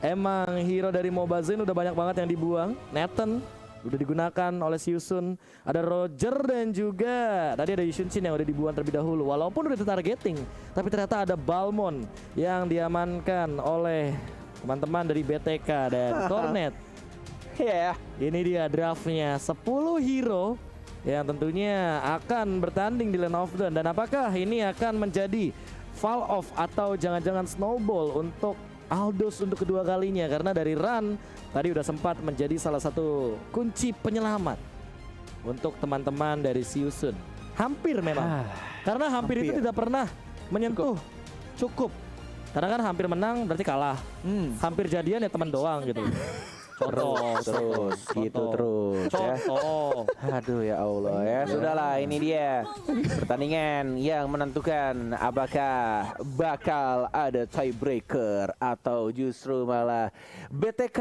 emang hero dari Mobazin udah banyak banget yang dibuang. Nathan udah digunakan oleh Siusun, ada Roger dan juga tadi ada Yunshin yang udah dibuang terlebih dahulu. Walaupun udah ditargeting, tapi ternyata ada Balmon yang diamankan oleh teman-teman dari BTK dan Cornet. Ini dia draftnya 10 hero yang tentunya akan bertanding di Lane of Dawn. Dan apakah ini akan menjadi fall off atau jangan-jangan snowball untuk Aldous untuk kedua kalinya, karena dari Run tadi udah sempat menjadi salah satu kunci penyelamat untuk teman-teman dari Siusun. Hampir memang, karena hampir itu tidak pernah menyentuh cukup. Karena kan hampir menang berarti kalah, hampir jadian ya teman doang gitu. Terus gitu terus ya. Aduh ya Allah ya. Sudahlah, ini dia pertandingan yang menentukan apakah bakal ada tiebreaker atau justru malah BTK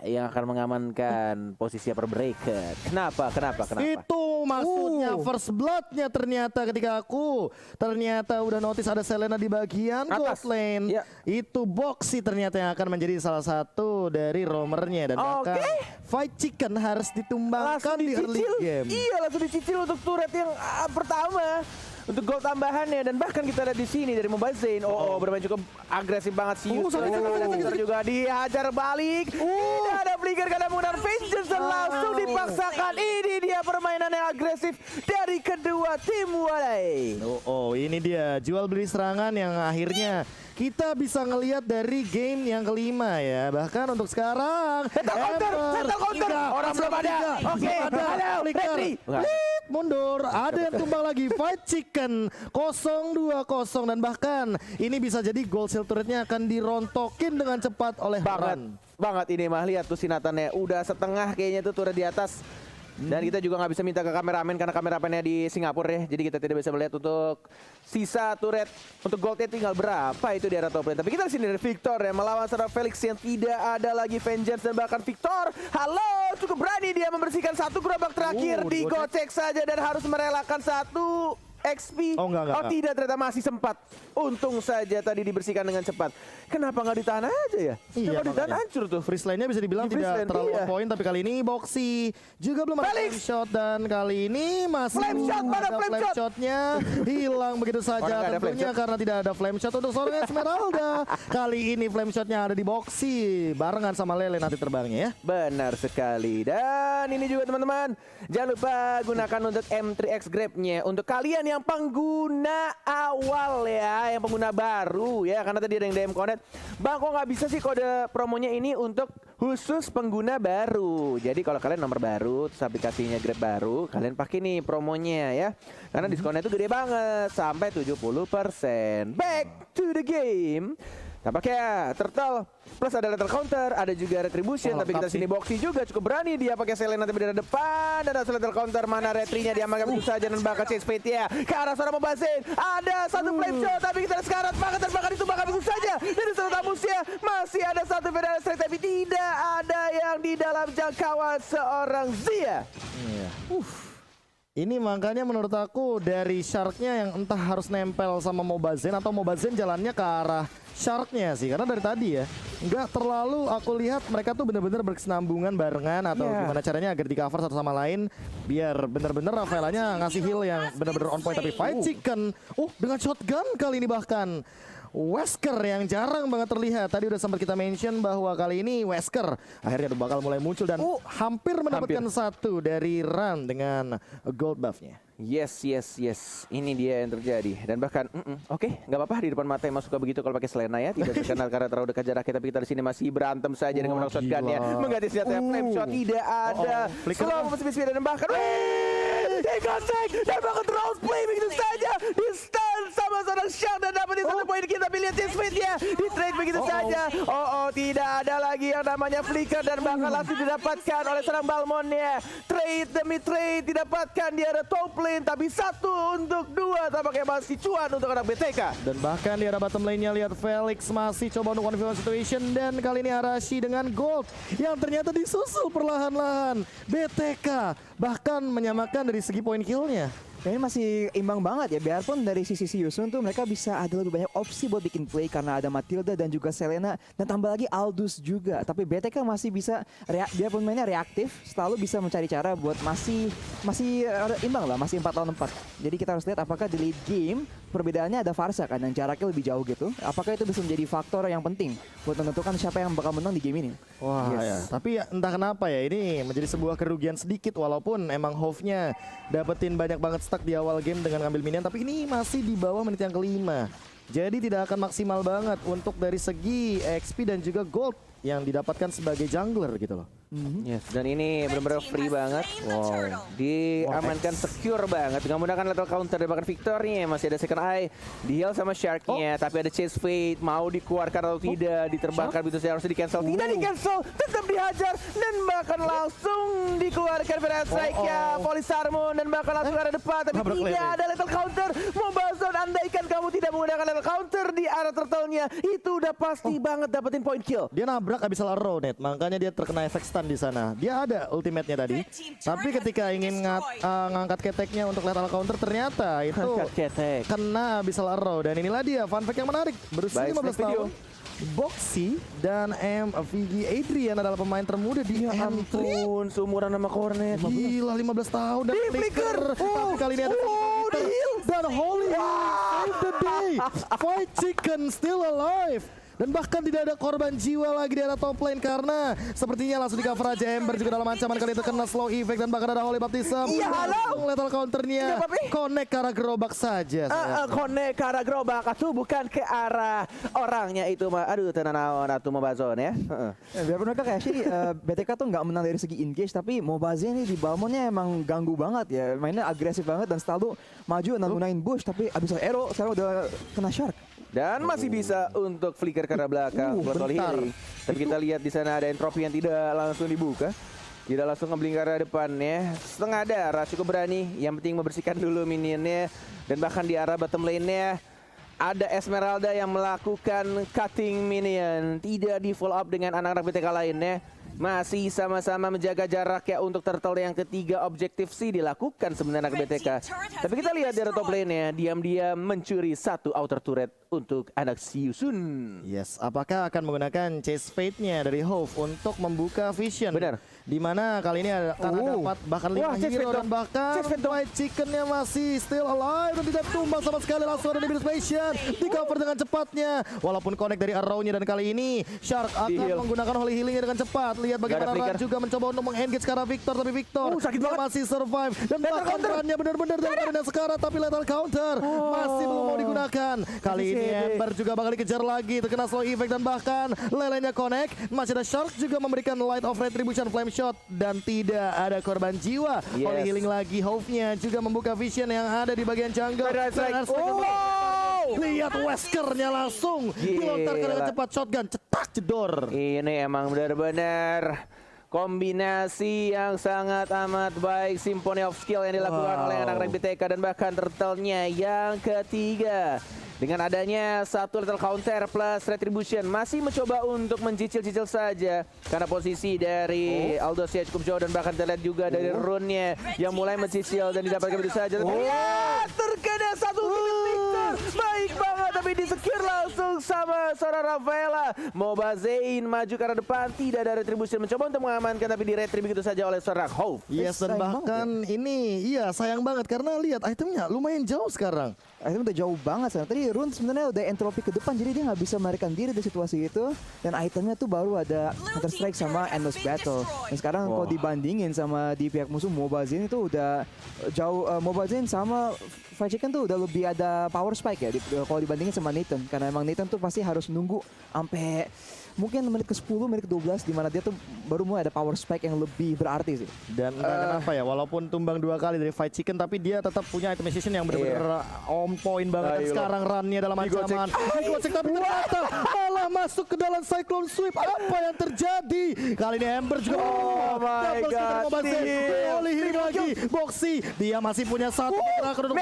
yang akan mengamankan posisi upper bracket. Kenapa? Itu maksudnya first blood-nya ternyata ketika aku ternyata udah notice ada Selena di bagian gold lane. Itu Boxy ternyata yang akan menjadi salah satu dari roamernya. Dan bahkan Fight Chicken harus ditumbangkan di early game. Iya, langsung dicicil untuk turret yang pertama. Untuk gold tambahannya, dan bahkan kita ada di sini dari Mobazin. Bermain cukup agresif banget sih. Juga dihajar balik. Tidak ada flicker karena menggunakan Vengeance dan langsung dipaksakan. Ini dia permainan yang agresif dari kedua tim Walai. Ini dia jual beli serangan yang akhirnya kita bisa ngelihat dari game yang kelima ya. Bahkan untuk sekarang counter. Orang belum ada. Oke, halo, Retri. Mundur, ada yang tumbang lagi. Fight Chicken 0-2-0, dan bahkan ini bisa jadi gold shield turretnya akan dirontokin dengan cepat oleh banget ini mah. Lihat tuh sinatannya udah setengah kayaknya tuh turret di atas. Dan kita juga nggak bisa minta ke kameramen karena kameramennya di Singapura ya. Jadi kita tidak bisa melihat untuk sisa turret. Untuk goldnya tinggal berapa itu di arah top lane. Tapi kita di sini dari Victor yang melawan seorang Felix yang tidak ada lagi Vengeance. Dan bahkan Victor, halo, cukup berani dia membersihkan satu gerobak terakhir. Digocek saja dan harus merelakan satu XP. Enggak. Tidak, ternyata masih sempat. Untung saja tadi dibersihkan dengan cepat. Kenapa nggak ditahan aja ya? Kenapa ditahan hancur tuh? Freeze lane-nya bisa dibilang tidak terlalu poin, tapi kali ini Boxy juga belum ada flame shot, dan kali ini masih ada flame shotnya hilang begitu saja tentunya karena tidak ada flame shot untuk seorang Esmeralda. Kali ini flame shotnya ada di Boxy barengan sama Lele nanti terbangnya ya. Benar sekali. Dan ini juga teman-teman, jangan lupa gunakan untuk M3X Grab-nya untuk kalian yang pengguna awal ya, yang pengguna baru ya, karena tadi ada yang DM Connect, Bang kok nggak bisa sih kode promonya ini untuk khusus pengguna baru. Jadi kalau kalian nomor baru, terus aplikasinya Grab baru, kalian pakai nih promonya ya, karena diskonnya itu gede banget sampai 70%. Back to the game. Tampaknya Turtle plus ada Lethal Counter, ada juga Retribution, tapi kita sini Boxy juga cukup berani, dia pakai Selena tapi dari depan, dan ada Lethal Counter, mana Retrinya diamankan begitu saja, dan bakal chase Fate ya ke arah seorang Mobazin. Ada satu flame shot tapi kita sekarat banget, dan bakal ditembakkan begitu saja dari seorang Tamusya. Masih ada satu Federal Strike tapi tidak ada yang di dalam jangkauan seorang Zia. Ini makanya menurut aku dari Shark-nya yang entah harus nempel sama Mobazin atau Mobazin jalannya ke arah Shark-nya sih, karena dari tadi ya nggak terlalu aku lihat mereka tuh bener-bener berkesinambungan barengan atau gimana caranya agar di cover satu sama lain biar bener-bener Rafaelanya ngasih heal yang bener-bener on point. Tapi Fight Chicken dengan shotgun kali ini, bahkan Wesker yang jarang banget terlihat. Tadi udah sempat kita mention bahwa kali ini Wesker akhirnya bakal mulai muncul dan hampir mendapatkan satu dari Run dengan gold buff-nya. Yes. Ini dia yang terjadi. Dan bahkan, nggak apa-apa di depan mata emang suka begitu kalau pakai Selena ya. Tidak terkenal karena terlalu dekat jaraknya, tapi kita di sini masih berantem saja dengan menggunakan shotgunnya. Mengganti senjata flame shot tidak ada. Slow speed dan bahkan dan bahkan terus play begitu saja di stun sama seorang Shark dan dapat di satu poin. Kita lihat speed ya di trade begitu saja. Tidak ada lagi yang namanya flicker dan bahkan langsung didapatkan oleh seorang Balmonnya. Trade demi trade didapatkan di arah top lane, tapi satu untuk dua tampaknya masih cuan untuk anak BTK. Dan bahkan di arah bottom lane-nya lihat Felix masih coba untuk confirm situation, dan kali ini Arashi dengan gold yang ternyata disusul perlahan-lahan. BTK bahkan menyamakan dari segi poin kill-nya. Ini masih imbang banget ya, biarpun dari sisi Yusun tuh mereka bisa ada lebih banyak opsi buat bikin play karena ada Matilda dan juga Selena dan tambah lagi Aldous juga. Tapi BTK masih bisa, biarpun mainnya reaktif, selalu bisa mencari cara buat masih imbang lah, masih 4 lawan 4. Jadi kita harus lihat apakah di late game perbedaannya ada Pharsa kan yang jaraknya lebih jauh gitu. Apakah itu bisa menjadi faktor yang penting buat menentukan siapa yang bakal menang di game ini? Wah ya, tapi entah kenapa ya ini menjadi sebuah kerugian sedikit walaupun emang Hove-nya dapetin banyak banget stuck di awal game dengan ngambil minion, tapi ini masih di bawah menit yang kelima. Jadi tidak akan maksimal banget untuk dari segi XP dan juga gold yang didapatkan sebagai jungler gitu loh. Yes, dan ini benar-benar free banget. Wow, diamankan secure banget dengan menggunakan lethal counter dan bahkan victornya. Masih ada second eye, di heal sama Shark-nya, tapi ada Chase Fate, mau dikeluarkan atau tidak, diterbangkan begitu saja harusnya di cancel. Tidak di cancel, tetap dihajar dan bahkan langsung dikeluarkan pada strike-nya Polisarmon dan bahkan langsung ke arah depan, tapi tidak ada lethal counter. Mobile Zone, andaikan kamu tidak menggunakan lethal counter di arah turtle-nya, itu udah pasti banget dapetin point kill. Dia nabrak abis salah row net, makanya dia terkena efek stun di sana. Dia ada ultimate-nya tadi, tapi ketika ingin ngangkat keteknya untuk lethal counter ternyata itu kena abis salah row. Dan inilah dia fun fact yang menarik, berusia 15 tahun. Boxy dan MVG Adrian adalah pemain termuda di Ampun, seumuran sama Cornet. Gila 15 tahun dan flicker. Tapi kali ini ada dan Holy save the day. Fight Chicken still alive. Dan bahkan tidak ada korban jiwa lagi di arah top lane karena sepertinya langsung di cover aja. Ember juga dalam ancaman kali itu kena slow effect dan bahkan ada Holy Baptism. Iya, halo. Lethal counternya connect ke arah gerobak saja. Connect ke arah gerobak atau bukan ke arah orangnya itu mah. Aduh, tenanawan atau Mobazone ya. Biarpun mereka kayak sih BTK tuh nggak menang dari segi engage, tapi Mobazone ini di Balmonnya emang ganggu banget ya. Mainnya agresif banget dan selalu maju gunain bush, tapi abis arrow sekarang udah kena shark. Dan masih bisa untuk flicker ke arah belakang buat Holy Healing. Tapi kita lihat di sana ada entropi yang tidak langsung dibuka. Tidak langsung ngebling ke arah depannya. Setengah darah cukup berani. Yang penting membersihkan dulu minionnya. Dan bahkan di arah bottom lane-nya ada Esmeralda yang melakukan cutting minion. Tidak di follow up dengan anak-anak BTK lainnya. Masih sama-sama menjaga jarak ya untuk turtle yang ketiga. Objektif sih dilakukan sebenarnya ke BTK. Tapi kita lihat di top lane-nya, diam-diam mencuri satu outer turret untuk anak Yusun. Yes, apakah akan menggunakan Chase Fate-nya dari Hove untuk membuka vision? Benar. Dimana kali ini ada karena dapat bahkan 5 hero dan bahkan White Chicken-nya masih still alive dan tidak tumbang sama sekali, langsung ada di Passion di cover dengan cepatnya. Walaupun connect dari arrow-nya dan kali ini Shark akan menggunakan Holy Healing-nya dengan cepat. Lihat bagaimana Ran juga mencoba untuk meng-engage ke arah Victor, tapi Victor masih survive dan bahkan Ran-nya benar-benar dalam keadaan sekarang, tapi lethal counter masih belum mau digunakan. Kali ini Ember juga bakal dikejar lagi, terkena slow effect dan bahkan lelenya connect. Masih ada Shark juga memberikan Light of Retribution flame shot dan tidak ada korban jiwa. Holy Healing lagi, Hove-nya juga membuka vision yang ada di bagian jungle. Lihat Wesker-nya langsung dilontarkan dengan cepat, shotgun cetak jedor. Ini emang benar-benar kombinasi yang sangat amat baik, Symphony of Skill yang dilakukan oleh anak-anak BTK dan bahkan turtle-nya yang ketiga. Dengan adanya satu lethal counter plus retribution masih mencoba untuk mencicil-cicil saja karena posisi dari Aldous ya cukup jauh dan bahkan terlihat juga dari rune-nya yang mulai mencicil dan didapatkan begitu saja. Terkena satu Victor, baik banget tapi di-secure langsung sama seorang Rafaela. Mobazane maju ke arah depan, tidak ada retribution, mencoba untuk mengamankan tapi di-retrieve begitu saja oleh seorang Hove. Yes, dan bahkan ini sayang banget karena lihat itemnya lumayan jauh sekarang. Item udah jauh banget sekarang. Tadi Rune sebenarnya udah entropi ke depan, jadi dia nggak bisa melarikan diri dari situasi itu. Dan itemnya tuh baru ada Counter Strike sama Endless Battle. Dan sekarang kalau dibandingin sama di pihak musuh, Mobazane itu udah jauh. Mobazane sama Fried Chicken tuh udah lebih ada power spike ya kalau dibandingin sama Nathan. Karena emang Nathan tuh pasti harus nunggu sampai mungkin menit ke-10, menit ke-12 di mana dia tuh baru mulai ada power spike yang lebih berarti sih. Dan kenapa ya, walaupun tumbang 2 kali dari Fried Chicken tapi dia tetap punya itemization yang benar-benar on point banget. Dan sekarang run-nya dalam ancaman. Digocek tapi ternyata malah masuk ke dalam Cyclone Sweep. Apa yang terjadi? Kali ini Ember juga my god. Holy Healing lagi. Boxy, dia masih punya satu gerakan untuk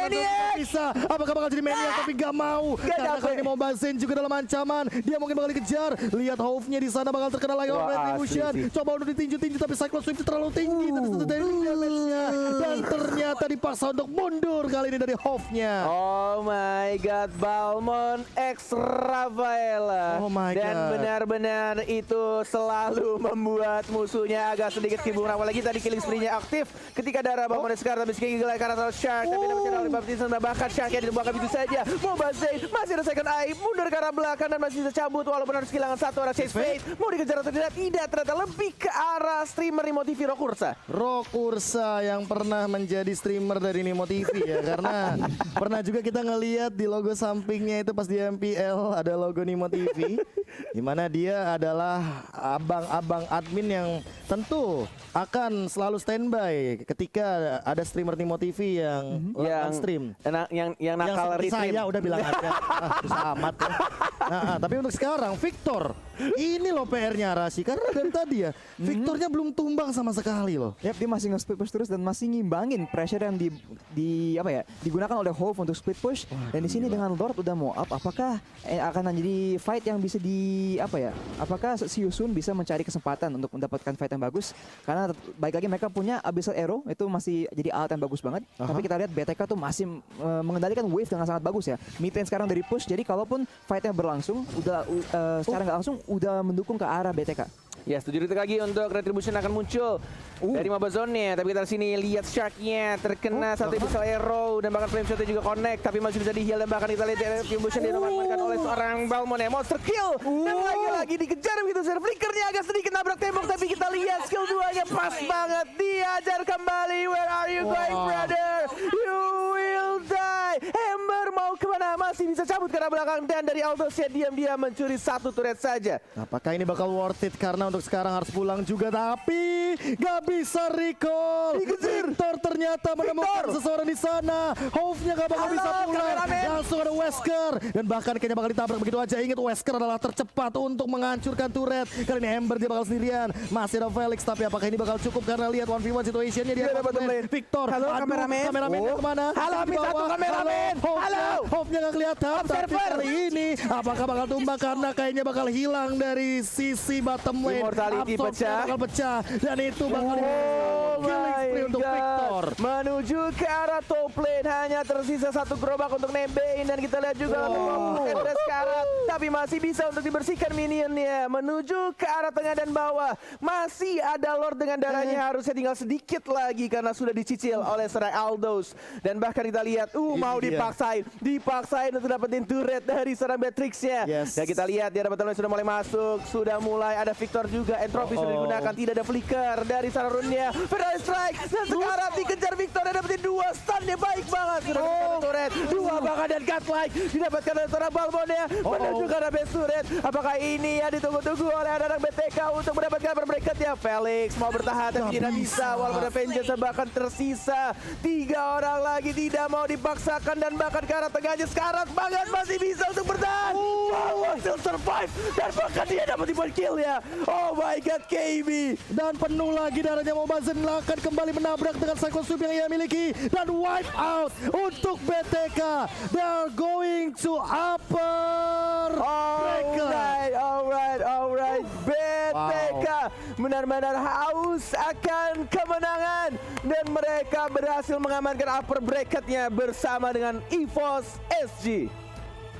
bisa. Apakah bakal jadi Maniac tapi gak mau. Karena kali ini Mobazane juga dalam ancaman. Dia mungkin bakal dikejar. Lihat Hove-nya di sana bakal terkena lagi oleh Wah, Retribution. asli sih. Coba untuk ditinju-tinju tapi Cyclone Swift terlalu tinggi dari damage-nya. Dan ternyata dipaksa untuk mundur kali ini dari Hove-nya. Oh my god, Balmond X Rafaela. Oh my Dan God. benar-benar itu selalu membuat musuhnya agak sedikit kibung. Apalagi tadi killing spree-nya aktif ketika darah Balmond sekarang tapi sekali lagi karena terlalu Shark. Tapi dapat oleh Baptiste bahkan Shark-nya dibuang begitu saja. Mobazane masih ada second eye, mundur ke arah belakang dan masih bisa cabut walaupun harus kehilangan satu orang. Chase Fate mau dikejar atau tidak? Tidak, ternyata lebih ke arah streamer Nimo TV Rokursa. Rokursa yang pernah menjadi streamer dari Nimo TV ya, karena pernah juga kita ngelihat di logo sampingnya itu pas di MPL ada logo Nimo TV, di mana dia adalah abang-abang admin yang tentu akan selalu standby ketika ada streamer Nimo TV yang stream. Yang nakal seperti retreat. saya udah bilang aja, susah amat ya. Tapi untuk sekarang Victor, ini loh PR-nya Arashi, karena dari tadi ya Victornya belum tumbang sama sekali loh. Yap, dia masih nge-split push terus dan masih ngimbangin pressure yang digunakan oleh Hove untuk split push. Dan di sini dengan Lord udah mau up, apakah akan jadi fight yang bisa apakah si Yusun bisa mencari kesempatan untuk mendapatkan fight yang bagus? Karena baik lagi mereka punya Abyssal Arrow, itu masih jadi alat yang bagus banget. Tapi kita lihat BTK tuh masih mengendalikan wave dengan sangat bagus ya. Mid lane sekarang dari push, jadi kalaupun fightnya berlangsung, secara nggak langsung udah mendukung ke arah BTK. Ya, 7 detik lagi untuk Retribution akan muncul dari Mobile Zone-nya. Tapi kita sini lihat Shark-nya terkena satu Abyssal Arrow dan bahkan Flame Shot-nya juga connect. Tapi masih bisa di-heal dan bahkan kita lihat Retribution diamankan oleh seorang Balmond ya. Monster kill! Dan lagi-lagi dikejar begitu. Flickernya agak sedikit nabrak tembok. Tapi kita lihat skill 2-nya pas banget. Diajar kembali. Where are you going, brother? You will die! Ember mau kemana? Masih bisa cabut ke arah belakang. Dan dari Aldous-nya diam-diam mencuri satu turret saja. Apakah ini bakal worth it? Karena untuk sekarang harus pulang juga, tapi gak bisa recall. Victor ternyata menemukan seseorang di sana. Hove-nya gak bakal bisa pulang. Langsung ada Wesker dan bahkan kayaknya bakal ditabrak begitu aja. Ingat, Wesker adalah tercepat untuk menghancurkan turret. Kali ini Ember dia bakal sendirian. Masih ada Felix, tapi apakah ini bakal cukup? Karena lihat 1v1 situationnya dia dapat Victor. Halo, kameramen. Kameramennya kemana? Halo, Di satu bawah. kameramen. Halo. Hove-nya gak kelihatan. Tapi Observer. kali ini apakah bakal tumbang? Karena kayaknya bakal hilang dari sisi bottom lane. Immortality Absorb-nya pecah. bakal pecah dan itu bakal killing spree untuk Victor. Menuju ke arah top lane, hanya tersisa satu gerobak untuk nembein dan kita lihat juga Endres sekarang, tapi masih bisa untuk dibersihkan minionnya. Menuju ke arah tengah dan bawah, masih ada Lord dengan darahnya, harusnya tinggal sedikit lagi karena sudah dicicil oleh seorang Aldous. Dan bahkan kita lihat, mau dipaksain untuk dapetin turret dari seorang Matrix-nya. Dan kita lihat dia dapat sudah mulai masuk, sudah mulai ada Victor juga, entropy sudah digunakan, tidak ada flicker dari sana rune-nya. Fatal Strike dan sekarang dikejar Victor dan dapetin 2 stun-nya baik banget. Sudah dapatkan turret, 2 bahkan dan godlike didapatkan oleh seorang Balmond-nya. Menuju ke arah base turret. Apakah ini yang ditunggu-tunggu oleh anak BTK untuk mendapatkan berberkatnya? Felix mau bertahan tapi tidak bisa, walaupun ada Vengeance bahkan tersisa 3 orang lagi, tidak mau dipaksakan dan bahkan ke arah tengahnya sekarang banget masih bisa untuk bertahan. Balmond still survive dan bahkan dia dapat dibuat kill ya. Oh my god, KB. Dan penuh lagi darahnya. Mobazane akan kembali menabrak dengan Cyclone Sweep yang ia miliki dan wipe out untuk BTK. They are going to upper breaker. Alright. BTK benar-benar haus akan kemenangan dan mereka berhasil mengamankan upper bracketnya bersama dengan EVOS SG.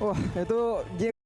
Wah, itu game